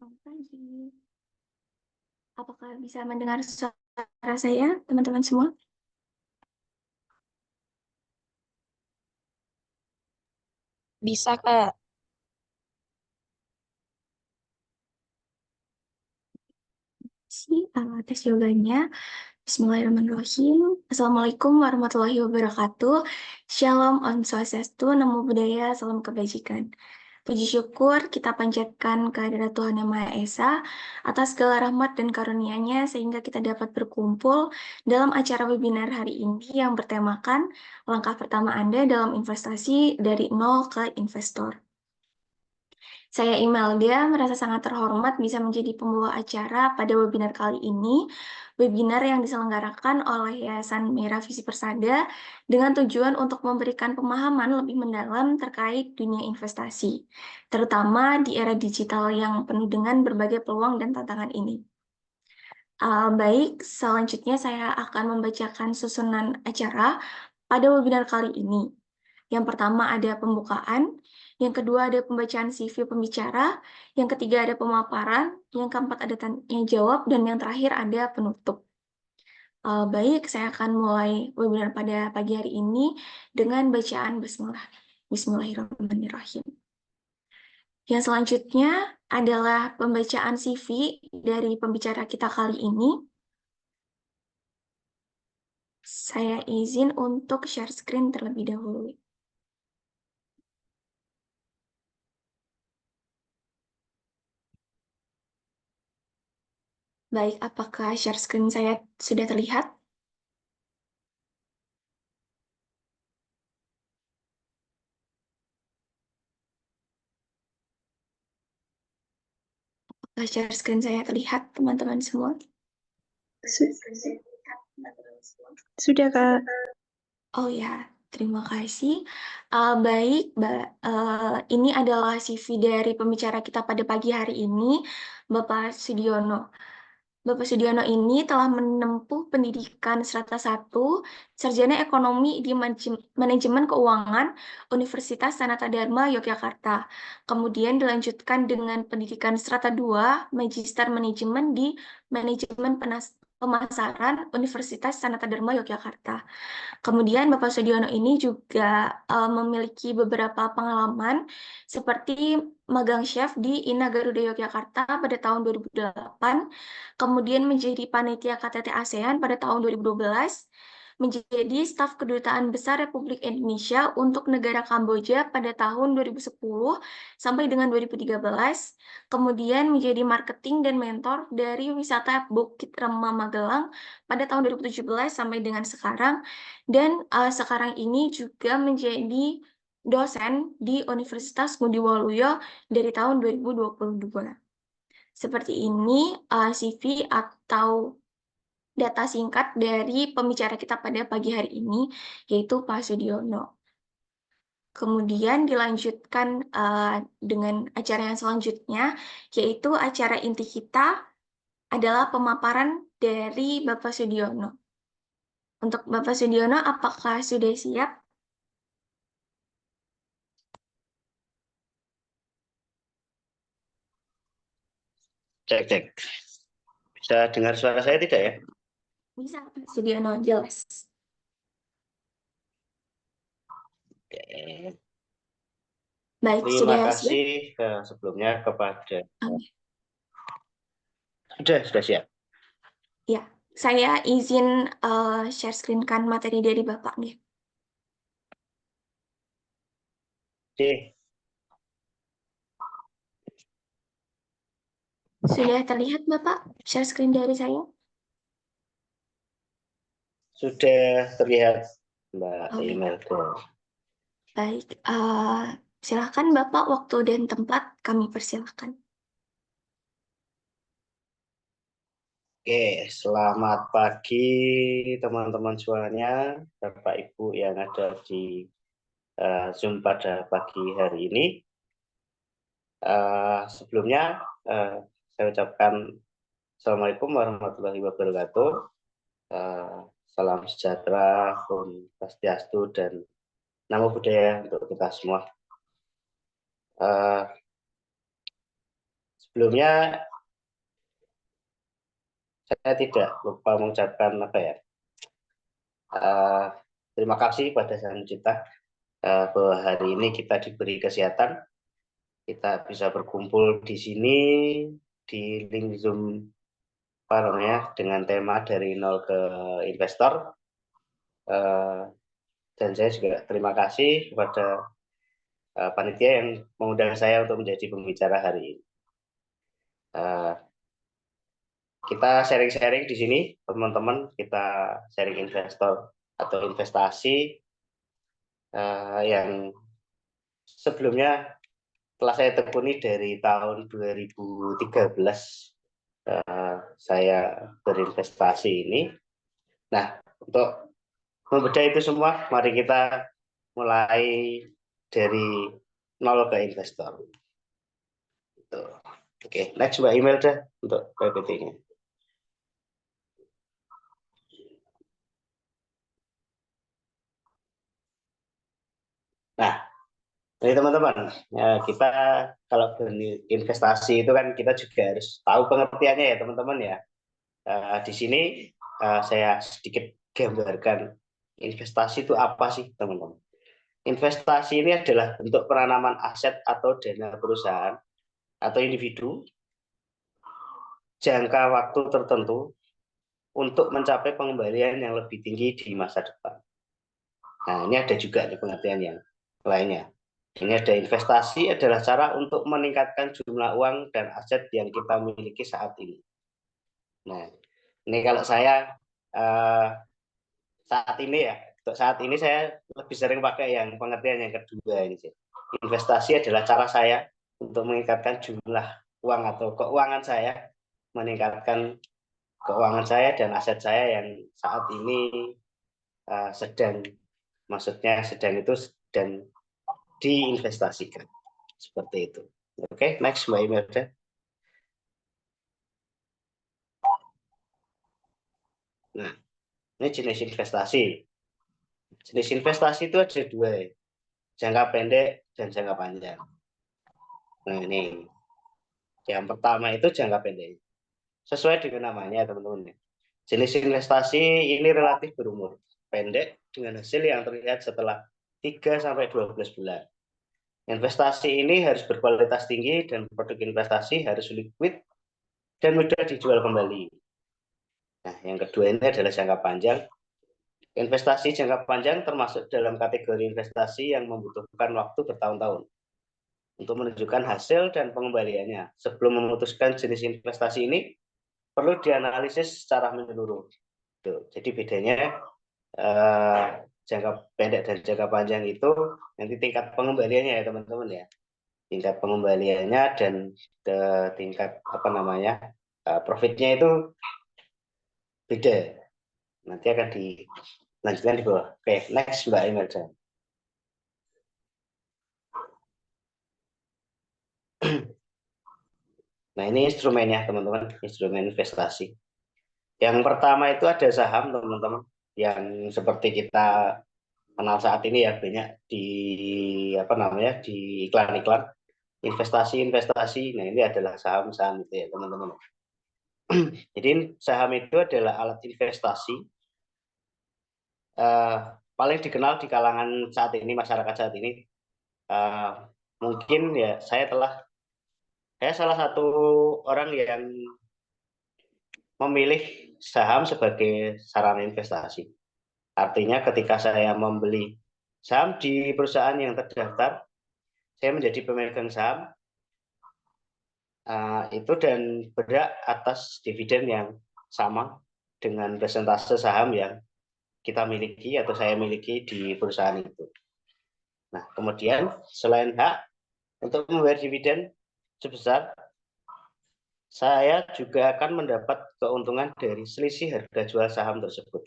Selamat pagi. Apakah bisa mendengar suara saya, teman-teman semua? Bisa, Kak. Tes yoganya. Bismillahirrahmanirrahim. Assalamualaikum warahmatullahi wabarakatuh. Shalom, Om Swastiastu, Namo Buddhaya, Salam Kebajikan. Puji syukur kita panjatkan kehadirat Tuhan Yang Maha Esa atas segala rahmat dan karunia-Nya sehingga kita dapat berkumpul dalam acara webinar hari ini yang bertemakan langkah pertama Anda dalam investasi dari nol ke investor. Saya Imelda merasa sangat terhormat bisa menjadi pembawa acara pada webinar kali ini, webinar yang diselenggarakan oleh Yayasan Merah Visi Persada dengan tujuan untuk memberikan pemahaman lebih mendalam terkait dunia investasi, terutama di era digital yang penuh dengan berbagai peluang dan tantangan ini. Baik, selanjutnya saya akan membacakan susunan acara pada webinar kali ini. Yang pertama ada pembukaan, yang kedua ada pembacaan CV pembicara, yang ketiga ada pemaparan, yang keempat ada tanya jawab, dan yang terakhir ada penutup. Baik, saya akan mulai webinar pada pagi hari ini dengan bacaan Bismillah. Bismillahirrahmanirrahim. Yang selanjutnya adalah pembacaan CV dari pembicara kita kali ini. Saya izin untuk share screen terlebih dahulu. Baik, apakah share screen saya sudah terlihat? Apakah share screen saya terlihat, teman-teman semua? Sudah, Kak. Oh ya, terima kasih. Baik, ini adalah CV dari pembicara kita pada pagi hari ini, Bapak Sudiono. Bapak Sudiono ini telah menempuh pendidikan strata 1, sarjana ekonomi di manajemen keuangan Universitas Sanata Dharma Yogyakarta. Kemudian dilanjutkan dengan pendidikan strata 2, magister manajemen di manajemen pemasaran Universitas Sanata Dharma Yogyakarta. Kemudian Bapak Sudiono ini juga memiliki beberapa pengalaman seperti magang chef di Ina Garuda Yogyakarta pada tahun 2008, kemudian menjadi panitia KTT ASEAN pada tahun 2012, menjadi staf Kedutaan Besar Republik Indonesia untuk negara Kamboja pada tahun 2010 sampai dengan 2013, kemudian menjadi marketing dan mentor dari wisata Bukit Rema Magelang pada tahun 2017 sampai dengan sekarang, dan sekarang ini juga menjadi dosen di Universitas Ngudi Waluyo dari tahun 2022. Seperti ini CV atau data singkat dari pembicara kita pada pagi hari ini, yaitu Pak Sudiono. Kemudian dilanjutkan dengan acara yang selanjutnya, yaitu acara inti kita adalah pemaparan dari Bapak Sudiono. Untuk Bapak Sudiono, apakah sudah siap? Cek, cek. Bisa dengar suara saya tidak ya? Bisa, Pak Sudiono, jelas. Oke. Baik, Terima sudah kasih siap? sebelumnya kepada... Amin. Sudah siap. Ya, saya izin share screen-kan materi dari Bapak nih. Oke. Sudah terlihat Bapak share screen dari saya? Sudah terlihat Mbak Oke. Imelda. Baik, silakan Bapak, waktu dan tempat kami persilakan. Oke, selamat pagi teman-teman semuanya, Bapak Ibu yang ada di Zoom pada pagi hari ini. Sebelumnya saya ucapkan Assalamualaikum warahmatullahi wabarakatuh. Salam sejahtera, Om Swastiastu, dan Namo Buddhaya untuk kita semua. Sebelumnya saya tidak lupa mengucapkan terima kasih pada Sang Pencipta bahwa hari ini kita diberi kesehatan, kita bisa berkumpul di sini di link Zoom dengan tema dari nol ke investor. Dan saya juga terima kasih kepada panitia yang mengundang saya untuk menjadi pembicara hari ini. Kita sharing-sharing di sini, teman-teman. Kita sharing investor atau investasi yang sebelumnya telah saya tekuni dari tahun 2013. Saya berinvestasi ini. Nah, untuk membedah itu semua, mari kita mulai dari nol ke investor. Oke, next Mbak Imelda untuk PPT-nya. Nah, jadi teman-teman, kita kalau berinvestasi itu kan kita juga harus tahu pengertiannya ya teman-teman ya. Di sini saya sedikit gambarkan investasi itu apa sih teman-teman. Investasi ini adalah bentuk penanaman aset atau dana perusahaan atau individu jangka waktu tertentu untuk mencapai pengembalian yang lebih tinggi di masa depan. Nah, ini ada juga pengertian yang lainnya. Ini ada investasi adalah cara untuk meningkatkan jumlah uang dan aset yang kita miliki saat ini. Nah, ini kalau saya saat ini ya, untuk saat ini saya lebih sering pakai yang pengertian yang kedua ini sih. Investasi adalah cara saya untuk meningkatkan jumlah uang atau keuangan saya, meningkatkan keuangan saya dan aset saya yang saat ini maksudnya sedang itu sedang diinvestasikan. Seperti itu. Oke, next Mbak Imelda. Nah, ini jenis investasi. Jenis investasi itu ada dua, jangka pendek dan jangka panjang. Nah, ini yang pertama itu jangka pendek. Sesuai dengan namanya, teman-teman. Jenis investasi ini relatif berumur pendek dengan hasil yang terlihat setelah 3-12 bulan. Investasi ini harus berkualitas tinggi dan produk investasi harus liquid dan mudah dijual kembali. Nah, yang kedua ini adalah jangka panjang. Investasi jangka panjang termasuk dalam kategori investasi yang membutuhkan waktu bertahun-tahun untuk menunjukkan hasil dan pengembaliannya. Sebelum memutuskan jenis investasi ini, perlu dianalisis secara menyeluruh. Tuh, jadi bedanya jangka pendek dan jangka panjang itu nanti tingkat pengembaliannya ya teman-teman ya. Tingkat pengembaliannya dan tingkat profitnya itu beda. Nanti akan dilanjutkan di bawah. Oke, next Mbak Imelda. Nah, ini instrumennya teman-teman, instrumen investasi. Yang pertama itu ada saham teman-teman, yang seperti kita kenal saat ini ya, banyak di di iklan-iklan investasi. Nah, ini adalah saham-saham itu ya teman-teman. Jadi saham itu adalah alat investasi paling dikenal di kalangan saat ini, masyarakat saat ini. Mungkin ya saya salah satu orang yang memilih saham sebagai sarana investasi. Artinya ketika saya membeli saham di perusahaan yang terdaftar, saya menjadi pemegang saham itu dan berhak atas dividen yang sama dengan persentase saham yang kita miliki atau saya miliki di perusahaan itu. Nah, kemudian selain hak untuk membayar dividen sebesar, saya juga akan mendapat keuntungan dari selisih harga jual saham tersebut.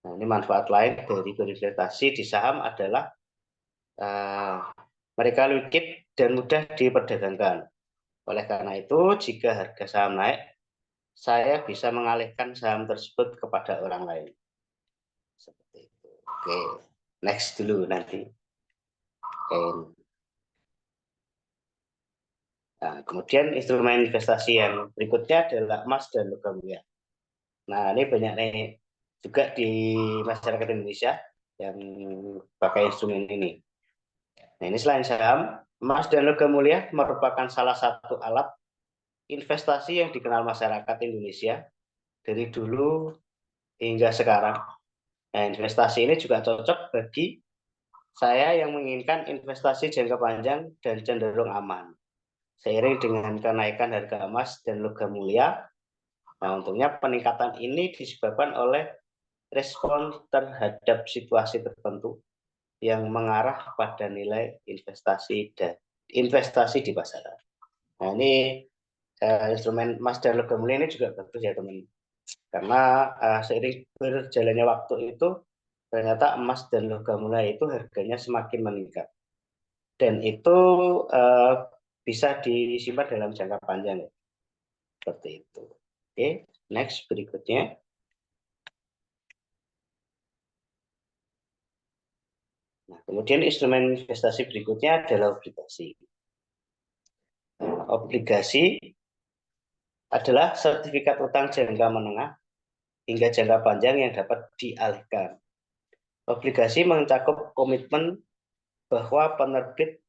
Nah, ini manfaat lain dari berinvestasi di saham adalah mereka liquid dan mudah diperdagangkan. Oleh karena itu, jika harga saham naik, saya bisa mengalihkan saham tersebut kepada orang lain. Seperti itu. Oke, next dulu nanti. Oke. Nah, kemudian instrumen investasi yang berikutnya adalah emas dan logam mulia. Nah, ini banyak nih juga di masyarakat Indonesia yang pakai instrumen ini. Nah, ini selain saham, emas dan logam mulia merupakan salah satu alat investasi yang dikenal masyarakat Indonesia dari dulu hingga sekarang. Nah, investasi ini juga cocok bagi saya yang menginginkan investasi jangka panjang dan cenderung aman. Seiring dengan kenaikan harga emas dan logam mulia, nah untungnya peningkatan ini disebabkan oleh respon terhadap situasi tertentu yang mengarah pada nilai investasi di pasaran. Nah ini instrumen emas dan logam mulia ini juga bagus ya teman, karena seiring berjalannya waktu itu ternyata emas dan logam mulia itu harganya semakin meningkat dan itu bisa disimpan dalam jangka panjang ya. Seperti itu. Oke, next berikutnya. Nah, kemudian instrumen investasi berikutnya adalah obligasi. Obligasi adalah sertifikat utang jangka menengah hingga jangka panjang yang dapat dialihkan. Obligasi mencakup komitmen bahwa penerbit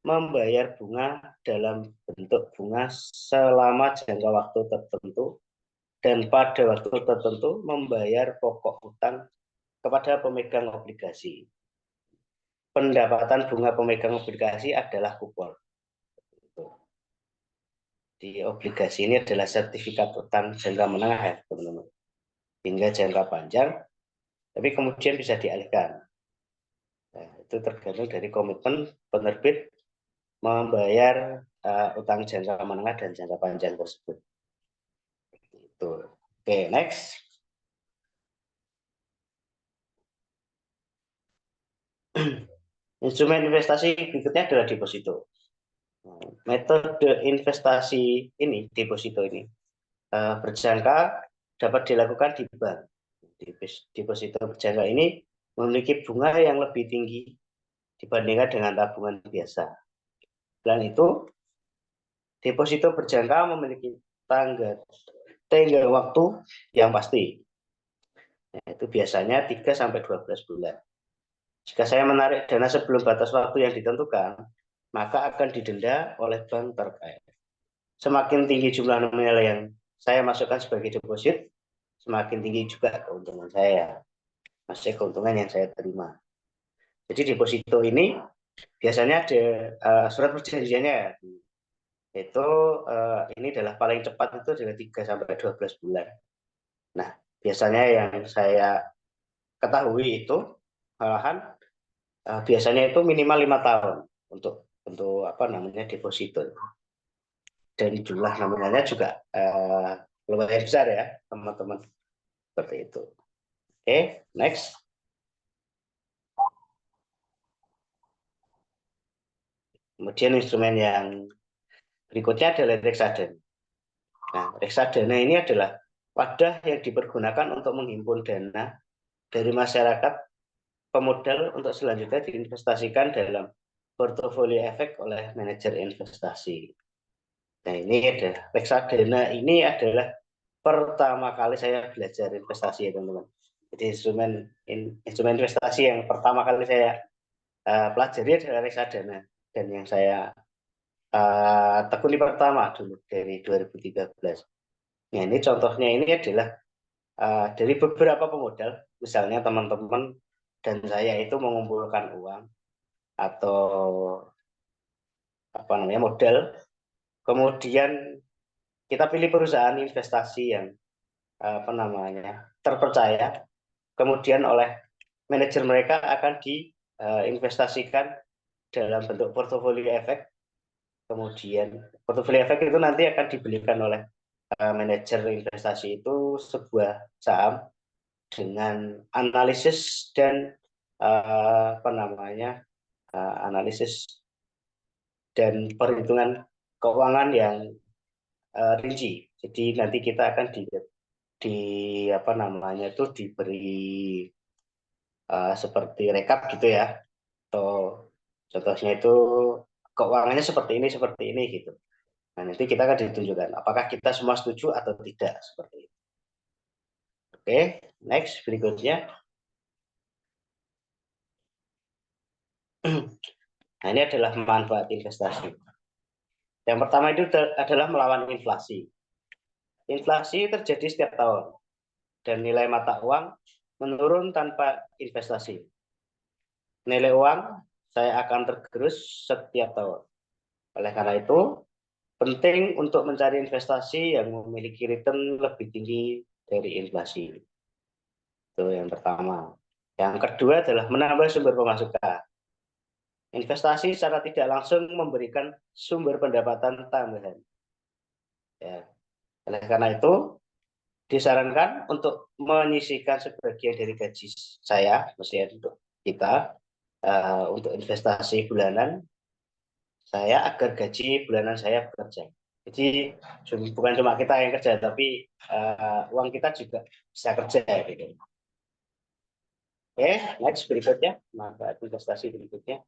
membayar bunga dalam bentuk bunga selama jangka waktu tertentu dan pada waktu tertentu membayar pokok utang kepada pemegang obligasi. Pendapatan bunga pemegang obligasi adalah kupon. Di obligasi ini adalah sertifikat utang jangka menengah ya teman-teman, hingga jangka panjang, tapi kemudian bisa dialihkan. Nah, itu tergantung dari komitmen penerbit membayar utang jangka menengah dan jangka panjang tersebut. Itu. Oke, next. Instrumen investasi berikutnya adalah deposito. Metode investasi ini, deposito ini, berjangka dapat dilakukan di bank. Deposito berjangka ini memiliki bunga yang lebih tinggi dibandingkan dengan tabungan biasa. Selain itu, deposito berjangka memiliki tenggang waktu yang pasti. Nah, itu biasanya 3-12 bulan. Jika saya menarik dana sebelum batas waktu yang ditentukan, maka akan didenda oleh bank terkait. Semakin tinggi jumlah nominal yang saya masukkan sebagai deposit, semakin tinggi juga keuntungan saya. Maksudnya keuntungan yang saya terima. Jadi deposito ini biasanya ada surat perjanjiannya, itu ini adalah paling cepat itu adalah 3-12 bulan. Nah, biasanya yang saya ketahui itu malahan biasanya itu minimal 5 tahun untuk apa namanya deposito, dan jumlah nominalnya juga lumayan besar ya teman-teman, seperti itu. Oke, next. Kemudian instrumen yang berikutnya adalah reksadana. Nah, reksadana ini adalah wadah yang dipergunakan untuk menghimpun dana dari masyarakat pemodal untuk selanjutnya diinvestasikan dalam portofolio efek oleh manajer investasi. Nah, ini adalah reksadana ini adalah pertama kali saya belajar investasi ya teman-teman. Jadi instrumen investasi yang pertama kali saya pelajari adalah reksadana, dan yang saya tekuni pertama dulu dari 2013. Nah, ini contohnya ini adalah dari beberapa pemodal, misalnya teman-teman dan saya itu mengumpulkan uang atau apa namanya modal, kemudian kita pilih perusahaan investasi yang apa namanya terpercaya, kemudian oleh manajer mereka akan diinvestasikan dalam bentuk portofolio efek. Kemudian portofolio efek itu nanti akan dibelikan oleh manajer investasi itu sebuah saham dengan analisis dan apa namanya analisis dan perhitungan keuangan yang rinci. Jadi nanti kita akan di apa namanya itu diberi seperti rekap gitu ya. Atau contohnya itu keuangannya seperti ini gitu. Nah, nanti kita akan ditunjukkan apakah kita semua setuju atau tidak seperti itu. Oke, next berikutnya. Nah, ini adalah manfaat investasi. Yang pertama itu adalah melawan inflasi. Inflasi terjadi setiap tahun dan nilai mata uang menurun tanpa investasi. Nilai uang saya akan tergerus setiap tahun. Oleh karena itu, penting untuk mencari investasi yang memiliki return lebih tinggi dari inflasi. Itu yang pertama. Yang kedua adalah menambah sumber pemasukan. Investasi secara tidak langsung memberikan sumber pendapatan tambahan. Ya. Oleh karena itu, disarankan untuk menyisihkan sebagian dari gaji saya, maksudnya untuk kita, untuk investasi bulanan saya agar gaji bulanan saya bekerja. Jadi bukan cuma kita yang kerja, tapi uang kita juga bisa kerja. Gitu. Oke, next berikutnya, manfaat investasi berikutnya.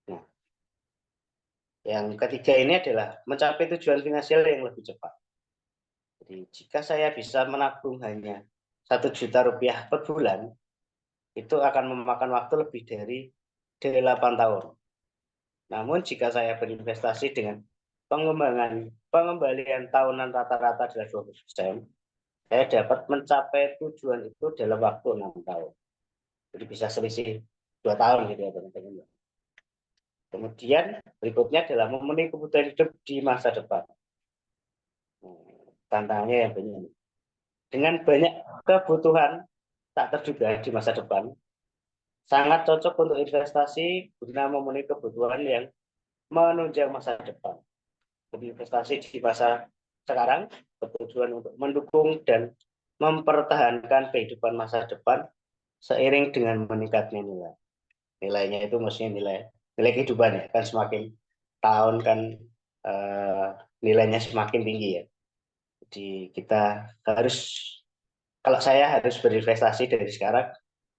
Nah, yang ketiga ini adalah mencapai tujuan finansial yang lebih cepat. Jadi jika saya bisa menabung hanya 1 juta rupiah per bulan, itu akan memakan waktu lebih dari 8 tahun. Namun jika saya berinvestasi dengan pengembalian tahunan rata-rata adalah 20%, saya dapat mencapai tujuan itu dalam waktu 6 tahun. Jadi bisa selisih 2 tahun gitu ya teman-teman. Kemudian berikutnya adalah memenuhi kebutuhan hidup di masa depan. Tantangannya yang banyak. Dengan banyak kebutuhan tak terduga di masa depan, sangat cocok untuk investasi guna memenuhi kebutuhan yang menunjang masa depan. Berinvestasi di masa sekarang bertujuan untuk mendukung dan mempertahankan kehidupan masa depan seiring dengan meningkatnya nilai. Nilainya itu maksudnya nilai kehidupan ya, kan semakin tahun kan nilainya semakin tinggi ya. Jadi kita harus, kalau saya harus berinvestasi dari sekarang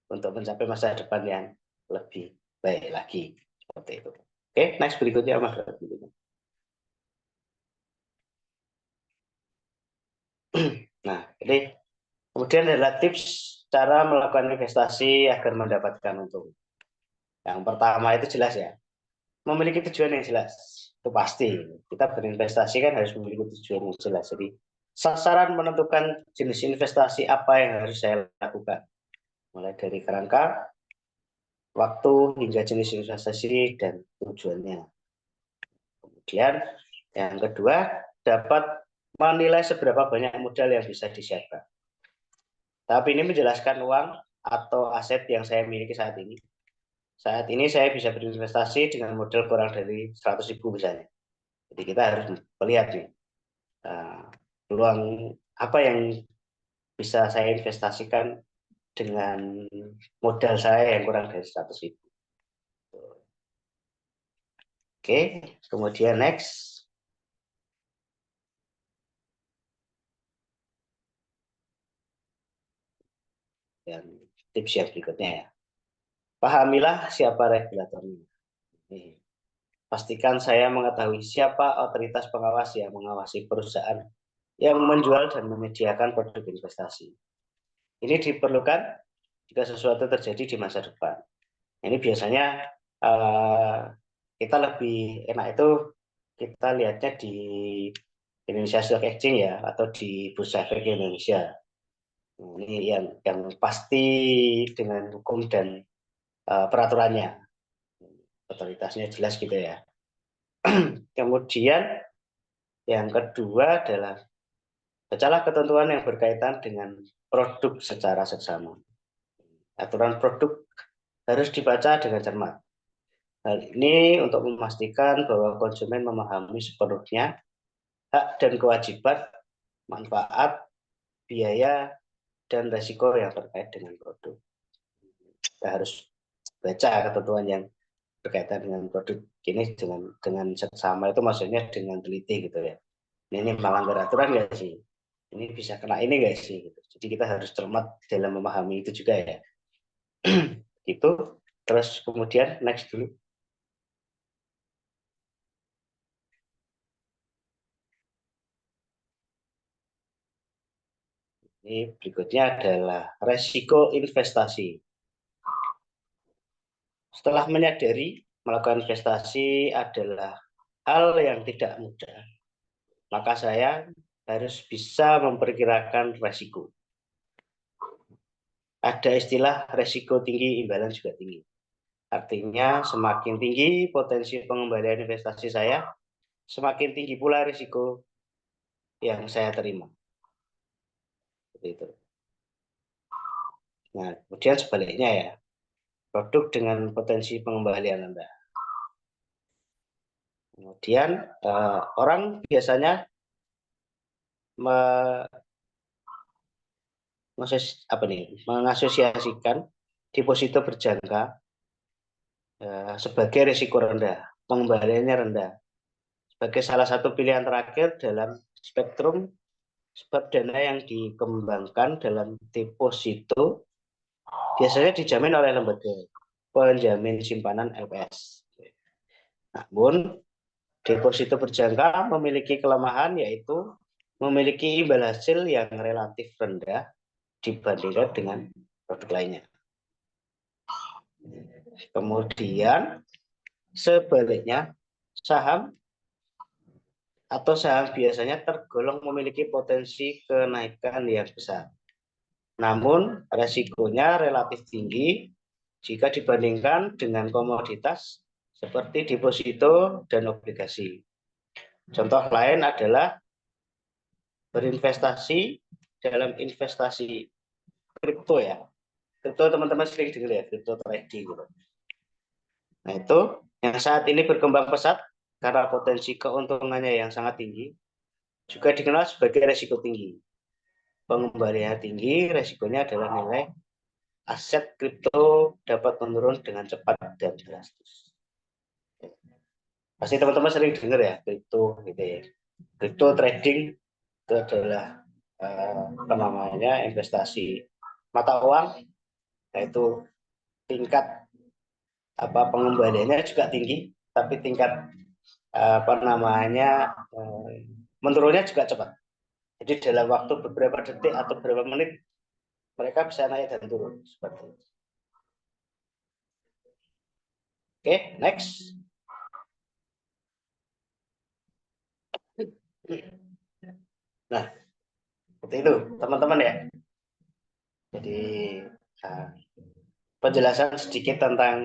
untuk mencapai masa depan yang lebih baik lagi. Seperti itu. Oke, next berikutnya Mas. Nah, ini kemudian adalah tips cara melakukan investasi agar mendapatkan untung. Yang pertama itu jelas ya, memiliki tujuan yang jelas. Itu pasti. Kita berinvestasi kan harus memiliki tujuan yang jelas. Jadi sasaran menentukan jenis investasi apa yang harus saya lakukan. Mulai dari kerangka, waktu, hingga jenis investasi dan tujuannya. Kemudian yang kedua, dapat menilai seberapa banyak modal yang bisa disiapkan. Tapi ini menjelaskan uang atau aset yang saya miliki saat ini. Saat ini saya bisa berinvestasi dengan modal kurang dari 100.000 misalnya. Jadi kita harus melihat nih, peluang apa yang bisa saya investasikan dengan modal saya yang kurang dari 100.000. Oke, kemudian next. Dan tips yang berikutnya ya. Pahamilah siapa regulatornya. Pastikan saya mengetahui siapa otoritas pengawas yang mengawasi perusahaan yang menjual dan menyediakan produk investasi. Ini diperlukan jika sesuatu terjadi di masa depan. Ini biasanya kita lebih enak itu kita lihatnya di Indonesia Stock Exchange ya, atau di Bursa Efek Indonesia. Ini yang pasti dengan hukum dan peraturannya, otoritasnya jelas gitu ya. Kemudian yang kedua adalah bacalah ketentuan yang berkaitan dengan produk secara seksama. Aturan produk harus dibaca dengan cermat. Hal ini untuk memastikan bahwa konsumen memahami sepenuhnya hak dan kewajiban, manfaat, biaya, dan resiko yang terkait dengan produk. Kita harus baca ketentuan yang berkaitan dengan produk ini dengan seksama, itu maksudnya dengan teliti gitu ya. Ini melanggar aturan nggak sih? Ini bisa kena ini nggak sih? Gitu. Jadi kita harus cermat dalam memahami itu juga ya. Itu. Terus kemudian next dulu. Ini berikutnya adalah resiko investasi. Setelah menyadari melakukan investasi adalah hal yang tidak mudah, maka saya harus bisa memperkirakan resiko. Ada istilah resiko tinggi, imbalan juga tinggi. Artinya semakin tinggi potensi pengembalian investasi saya, semakin tinggi pula risiko yang saya terima. Seperti itu. Nah, kemudian sebaliknya ya, produk dengan potensi pengembalian Anda. Kemudian orang biasanya mengasosiasikan deposito berjangka sebagai risiko rendah, pengembaliannya rendah, sebagai salah satu pilihan terakhir dalam spektrum sebab dana yang dikembangkan dalam deposito biasanya dijamin oleh lembaga penjamin simpanan LPS. Namun, deposito berjangka memiliki kelemahan yaitu memiliki imbal hasil yang relatif rendah dibandingkan dengan produk lainnya. Kemudian sebaliknya, saham biasanya tergolong memiliki potensi kenaikan yang besar. Namun, resikonya relatif tinggi jika dibandingkan dengan komoditas seperti deposito dan obligasi. Contoh lain adalah berinvestasi dalam investasi kripto ya. Kripto teman-teman sering dengar ya, kripto trading gitu. Nah, itu yang saat ini berkembang pesat karena potensi keuntungannya yang sangat tinggi, juga dikenal sebagai resiko tinggi. Pengembalian tinggi, resikonya adalah nilai aset kripto dapat menurun dengan cepat dan drastis. Pasti teman-teman sering dengar ya, kripto gitu ya. Kripto trading itu adalah investasi mata uang, yaitu tingkat pengembaliannya juga tinggi, tapi tingkat menurunnya juga cepat. Jadi dalam waktu beberapa detik atau beberapa menit mereka bisa naik dan turun seperti itu. Oke, next. Nah, seperti itu teman-teman ya. Jadi penjelasan sedikit tentang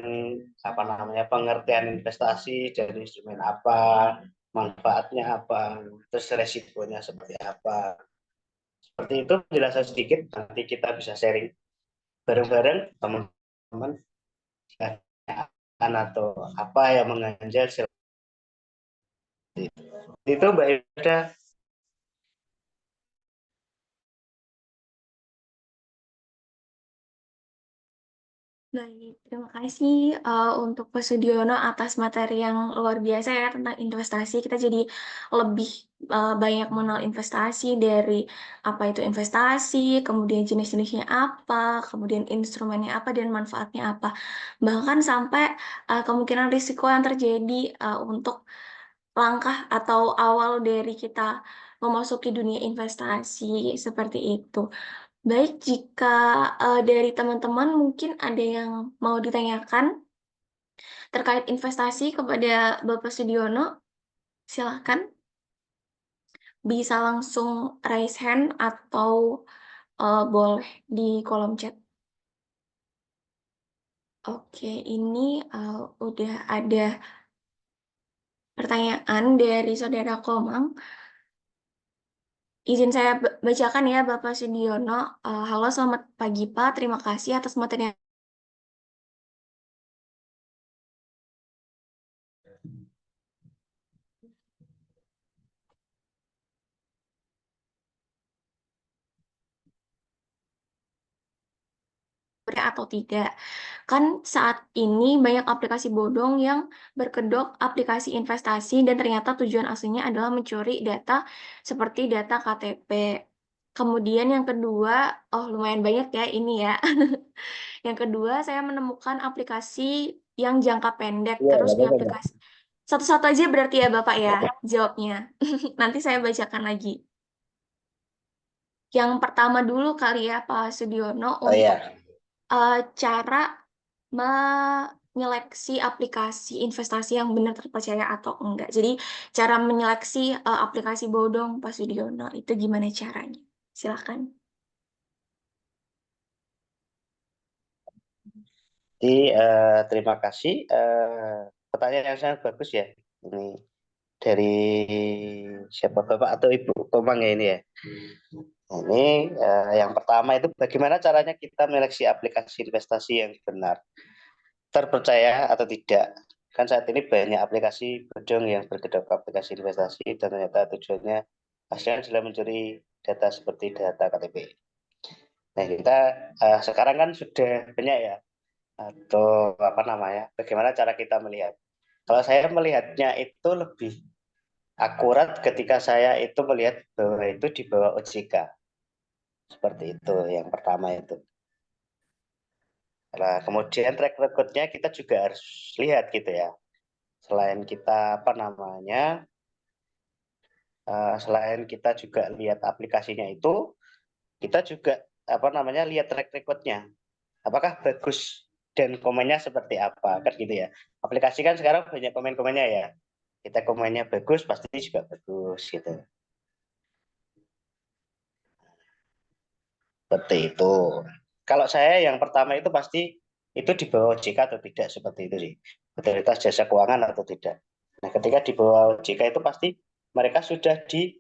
pengertian investasi dan instrumen apa, manfaatnya apa, terus resikonya seperti apa. Seperti itu penjelasan sedikit, nanti kita bisa sharing bareng-bareng teman-teman atau apa yang mengganjal itu Mbak Ida. Baik, terima kasih untuk Pak Sudiono atas materi yang luar biasa ya tentang investasi. Kita jadi lebih banyak mengenal investasi dari apa itu investasi, kemudian jenis-jenisnya apa, kemudian instrumennya apa, dan manfaatnya apa. Bahkan sampai kemungkinan risiko yang terjadi untuk langkah atau awal dari kita memasuki dunia investasi seperti itu. Baik, jika dari teman-teman mungkin ada yang mau ditanyakan terkait investasi kepada Bapak Sudiono, silahkan. Bisa langsung raise hand atau boleh di kolom chat. Oke, ini udah ada pertanyaan dari Saudara Komang. Izin saya bacakan ya Bapak Sudiono. Halo, selamat pagi Pak. Terima kasih atas materi atau tidak. Kan saat ini banyak aplikasi bodong yang berkedok aplikasi investasi dan ternyata tujuan aslinya adalah mencuri data seperti data KTP. Kemudian yang kedua, oh lumayan banyak ya ini ya. Yang kedua, saya menemukan aplikasi yang jangka pendek, Iya, terus nggak di apa-apa, Mbak. aplikasi. Satu-satu aja berarti ya Bapak ya jawabnya. Nanti saya bacakan lagi. Yang pertama dulu kali ya Pak Sudiono Oh untuk iya, cara menyeleksi aplikasi investasi yang benar terpercaya atau enggak. Jadi cara menyeleksi aplikasi bodong Pak Sudiono itu gimana caranya? Silakan. jadi terima kasih. Pertanyaan yang sangat bagus ya. Ini dari siapa Bapak atau Ibu Komang ya ini ya. Ini yang pertama itu bagaimana caranya kita menyeleksi aplikasi investasi yang benar, terpercaya atau tidak. Kan saat ini banyak aplikasi bodong yang berkedok aplikasi investasi dan ternyata tujuannya hasilnya adalah mencuri data seperti data KTP. Nah kita sekarang kan sudah banyak ya atau apa namanya, bagaimana cara kita melihat. Kalau saya melihatnya itu lebih akurat ketika saya itu melihat bahwa itu di bawah OJK. Seperti itu yang pertama itu. Nah, kemudian track record-nya kita juga harus lihat gitu ya. Selain kita apa namanya, selain kita juga lihat aplikasinya itu, kita juga apa namanya lihat track record-nya. Apakah bagus dan komennya seperti apa kan gitu ya. Aplikasi kan sekarang banyak komen-komennya ya. Kita komennya bagus pasti juga bagus gitu. Seperti itu. Kalau saya yang pertama itu pasti itu di bawah OJK atau tidak seperti itu sih. Otoritas Jasa Keuangan atau tidak. Nah, ketika di bawah OJK itu pasti mereka sudah di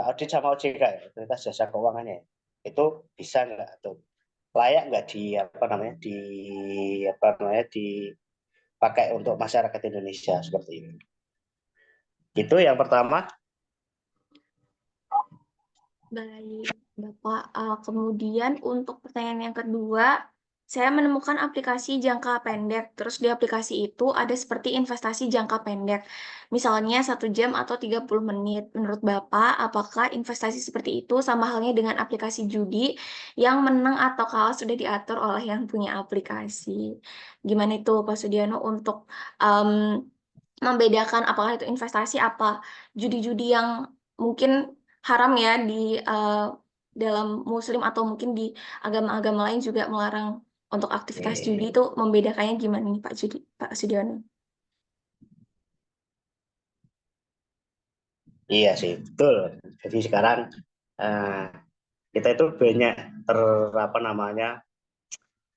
audit sama OJK ya, Otoritas Jasa Keuangannya. Itu bisa nggak atau layak nggak di apa namanya dipakai untuk masyarakat Indonesia seperti itu. Itu yang pertama. Baik, Bapak. Kemudian untuk pertanyaan yang kedua, saya menemukan aplikasi jangka pendek. Terus di aplikasi itu ada seperti investasi jangka pendek. Misalnya 1 jam atau 30 menit. Menurut Bapak, apakah investasi seperti itu sama halnya dengan aplikasi judi yang menang atau kalah sudah diatur oleh yang punya aplikasi? Gimana itu Pak Sudiano untuk em, membedakan apakah itu investasi apa judi-judi yang mungkin haram ya di eh, dalam Muslim atau mungkin di agama-agama lain juga melarang untuk aktivitas judi itu membedakannya gimana nih Pak Sudiono? Iya sih, betul. Jadi sekarang eh, kita itu banyak ter apa namanya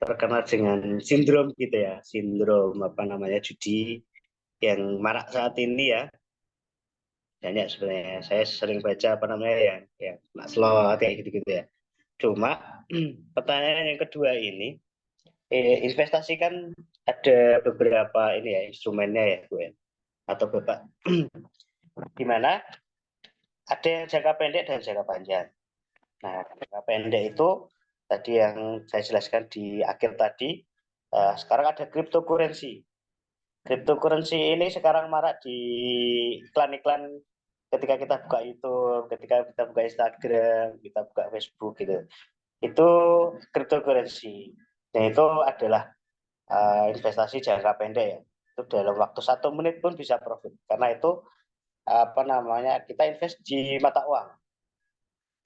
terkena dengan sindrom gitu ya, sindrom apa namanya judi yang marak saat ini ya. Banyak sebenarnya. Saya sering baca apa namanya ya nak slot kayak gitu-gitu ya. Cuma pertanyaan yang kedua ini, investasi kan ada beberapa ini ya instrumennya ya, Bu ya, atau Bapak, di mana ada yang jangka pendek dan jangka panjang. Nah, jangka pendek itu tadi yang saya jelaskan di akhir tadi, sekarang ada cryptocurrency. Cryptocurrency ini sekarang marak di iklan-iklan ketika kita buka YouTube, ketika kita buka Instagram, kita buka Facebook gitu. Itu cryptocurrency. Dan itu adalah investasi jangka pendek ya. Itu dalam waktu 1 menit pun bisa profit. Karena itu apa namanya kita invest di mata uang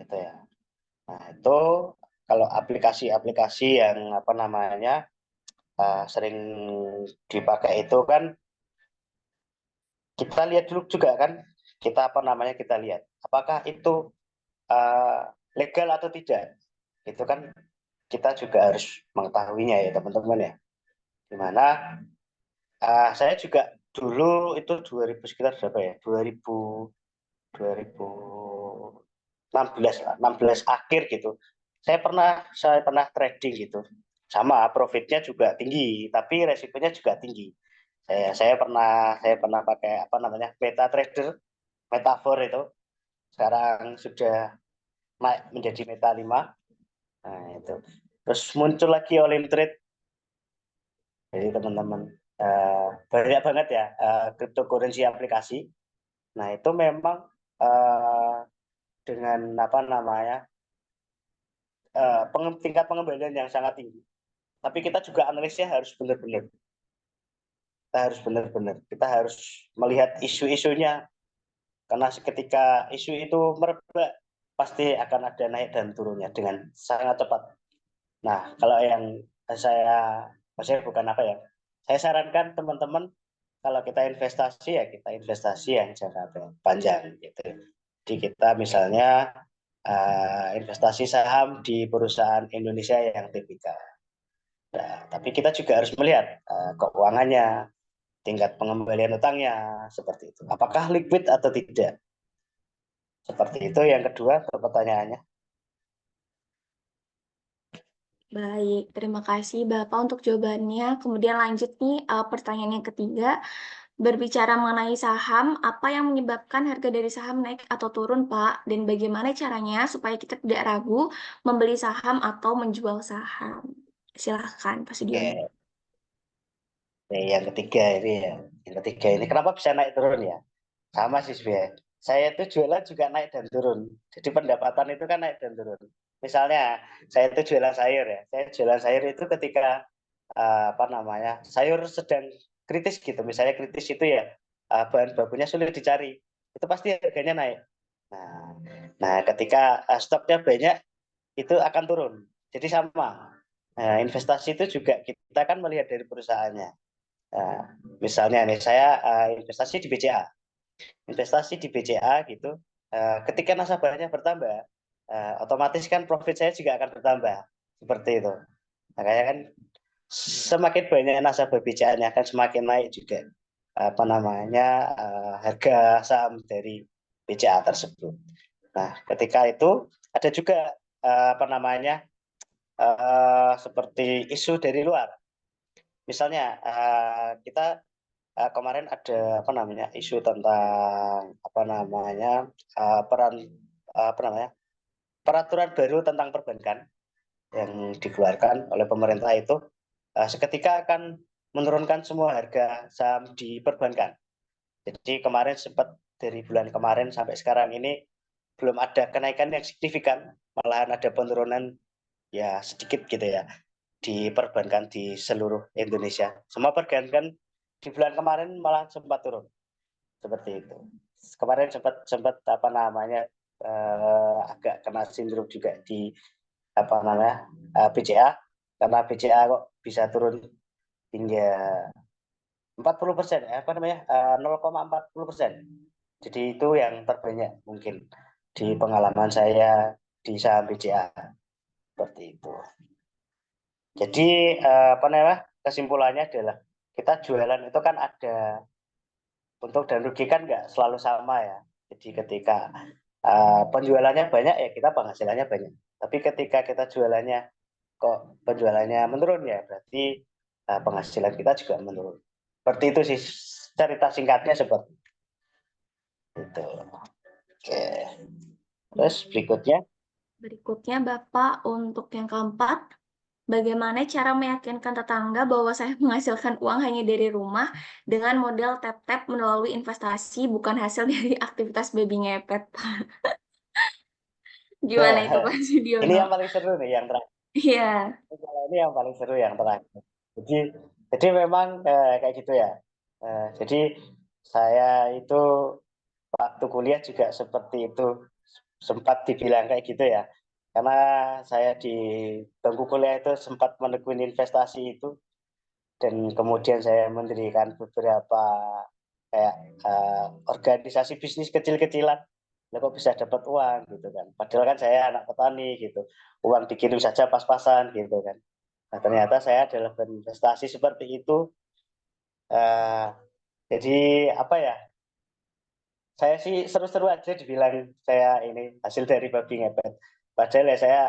gitu ya. Nah, itu kalau aplikasi-aplikasi yang apa namanya sering dipakai itu kan kita lihat dulu juga kan, kita apa namanya kita lihat apakah itu uh, legal atau tidak. Itu kan kita juga harus mengetahuinya ya teman-teman ya. Dimana saya juga dulu itu 2000 sekitar berapa ya 2016 lah, 16 akhir gitu. Saya pernah trading gitu. Sama profitnya juga tinggi, tapi resikonya juga tinggi. Saya pernah pakai apa namanya MetaTrader, Metafor itu. Sekarang sudah naik menjadi Meta 5. Nah, itu. Terus muncul lagi Olim Trade. Jadi teman-teman banyak banget ya cryptocurrency aplikasi. Nah, itu memang dengan apa namanya tingkat pengembalian yang sangat tinggi. Tapi kita juga analisnya harus benar-benar. Kita harus melihat isu-isunya, karena ketika isu itu merebak pasti akan ada naik dan turunnya dengan sangat cepat. Nah, kalau yang saya bukan apa ya, saya sarankan teman-teman kalau kita investasi ya kita investasi yang jangka panjang gitu. Jadi kita misalnya investasi saham di perusahaan Indonesia yang tipikal. Nah, tapi kita juga harus melihat keuangannya, tingkat pengembalian utangnya seperti itu. Apakah liquid atau tidak? Seperti itu. Yang kedua, pertanyaannya. Baik, terima kasih Bapak untuk jawabannya. Kemudian lanjut nih, pertanyaan yang ketiga. Berbicara mengenai saham, apa yang menyebabkan harga dari saham naik atau turun, Pak? Dan bagaimana caranya supaya kita tidak ragu membeli saham atau menjual saham? Silahkan, Pak Sudiono. Oke. Yang ketiga ini ya. Yang ketiga ini kenapa bisa naik turun ya? Sama sih sebenarnya. Saya itu jualan juga naik dan turun. Jadi pendapatan itu kan naik dan turun. Misalnya saya itu jualan sayur ya. Saya jualan sayur itu ketika apa namanya, sayur sedang kritis gitu. Misalnya kritis itu ya bahan bakunya sulit dicari. Itu pasti harganya naik. Nah, nah ketika stoknya banyak itu akan turun. Jadi sama. Nah, investasi itu juga kita kan melihat dari perusahaannya. Nah, misalnya nih saya investasi di BCA. Investasi di BCA gitu, ketika nasabahnya bertambah, otomatis kan profit saya juga akan bertambah. Seperti itu. Makanya kan semakin banyak nasabah BCA-nya akan semakin naik juga apa namanya harga saham dari BCA tersebut. Nah, ketika itu ada juga apa namanya seperti isu dari luar. Misalnya kita kemarin ada apa namanya isu tentang apa namanya peran apa namanya peraturan baru tentang perbankan yang dikeluarkan oleh pemerintah itu seketika akan menurunkan semua harga saham di perbankan. Jadi kemarin sempat dari bulan kemarin sampai sekarang ini belum ada kenaikan yang signifikan, malahan ada penurunan ya sedikit gitu ya di perbankan di seluruh Indonesia. Semua perbankan di bulan kemarin malah sempat turun seperti itu. Kemarin sempat sempat apa namanya agak kena sindrom juga di apa namanya BCA, karena BCA kok bisa turun hingga 40%, apa namanya 0,40%. Jadi itu yang terbanyak mungkin di pengalaman saya di saham BCA seperti itu. Jadi apa namanya kesimpulannya adalah kita jualan itu kan ada untung dan rugi kan nggak selalu sama ya. Jadi ketika penjualannya banyak ya kita penghasilannya banyak. Tapi ketika kita jualannya kok penjualannya menurun ya berarti penghasilan kita juga menurun. Seperti itu sih cerita singkatnya seperti itu. Oke. Terus berikutnya. Berikutnya, Bapak, untuk yang keempat, bagaimana cara meyakinkan tetangga bahwa saya menghasilkan uang hanya dari rumah dengan model tap-tap melalui investasi, bukan hasil dari aktivitas babi ngepet, Pak? Gimana itu, Pak Ini Sudiono? yang paling seru nih yang terakhir. Iya, Kalau ini yang paling seru yang terakhir. Jadi jadi memang kayak gitu ya. Jadi saya itu waktu kuliah juga seperti itu, sempat dibilang kayak gitu ya. Karena saya di bangku kuliah itu sempat menekuni investasi itu dan kemudian saya mendirikan beberapa kayak organisasi bisnis kecil-kecilan. Lah kok bisa dapat uang gitu kan. Padahal kan saya anak petani gitu. Uang dikirim saja pas-pasan gitu kan. Nah, ternyata saya adalah berinvestasi seperti itu. Uh, jadi apa ya? Saya sih seru-seru aja dibilang saya ini hasil dari babi ngepet. Padahal ya saya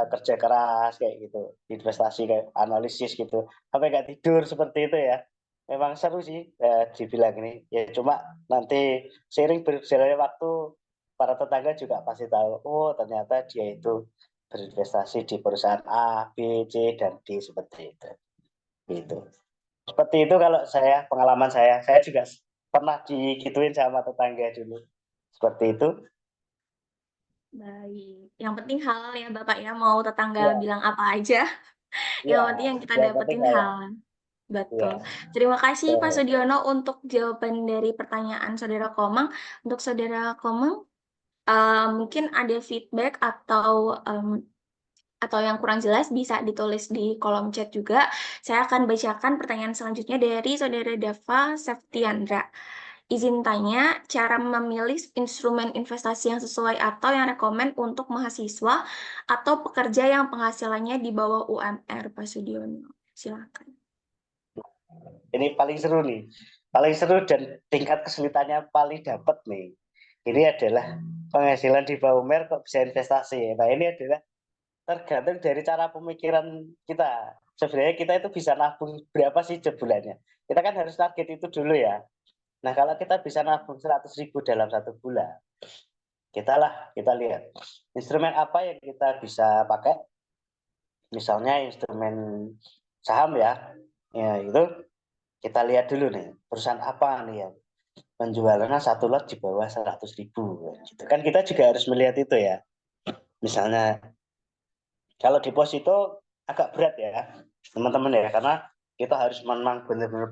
kerja keras kayak gitu, investasi kayak analisis gitu, sampai nggak tidur seperti itu ya. Memang seru sih dibilang ini. Ya cuma nanti seiring berjalannya waktu para tetangga juga pasti tahu. Oh ternyata dia itu berinvestasi di perusahaan A, B, C dan D seperti itu. Gitu. Seperti itu kalau saya pengalaman saya juga pernah digituin sama tetangga dulu. Seperti itu. Baik. Yang penting halal ya Bapak ya, mau tetangga Ya, bilang apa aja. ya, Yang penting yang kita yang penting dapetin halal. halal. Betul. Ya, Terima kasih Pak betul. Sudiono untuk jawaban dari pertanyaan Saudara Komang. Untuk Saudara Komang, mungkin ada feedback atau yang kurang jelas bisa ditulis di kolom chat juga. Saya akan bacakan pertanyaan selanjutnya dari Saudara Dava Septiandra. Izin tanya, cara memilih instrumen investasi yang sesuai atau yang rekomen untuk mahasiswa atau pekerja yang penghasilannya di bawah UMR, Pak Sudiono. Silakan. Ini paling seru nih. Paling seru dan tingkat kesulitannya paling dapat nih. Ini adalah penghasilan di bawah UMR kok bisa investasi. Nah, ini adalah tergantung dari cara pemikiran kita. Sebenarnya kita itu bisa nabung berapa sih sebulannya. Kita kan harus target itu dulu ya. Nah, kalau kita bisa nabung 100.000 dalam 1 bulan, kita lihat instrumen apa yang kita bisa pakai. Misalnya instrumen saham ya. Ya, itu kita lihat dulu nih, perusahaan apa nih ya penjualannya satu lot di bawah 100.000. Gitu kan kita juga harus melihat itu ya. Misalnya kalau deposito agak berat ya teman-teman ya, karena kita harus menang benar-benar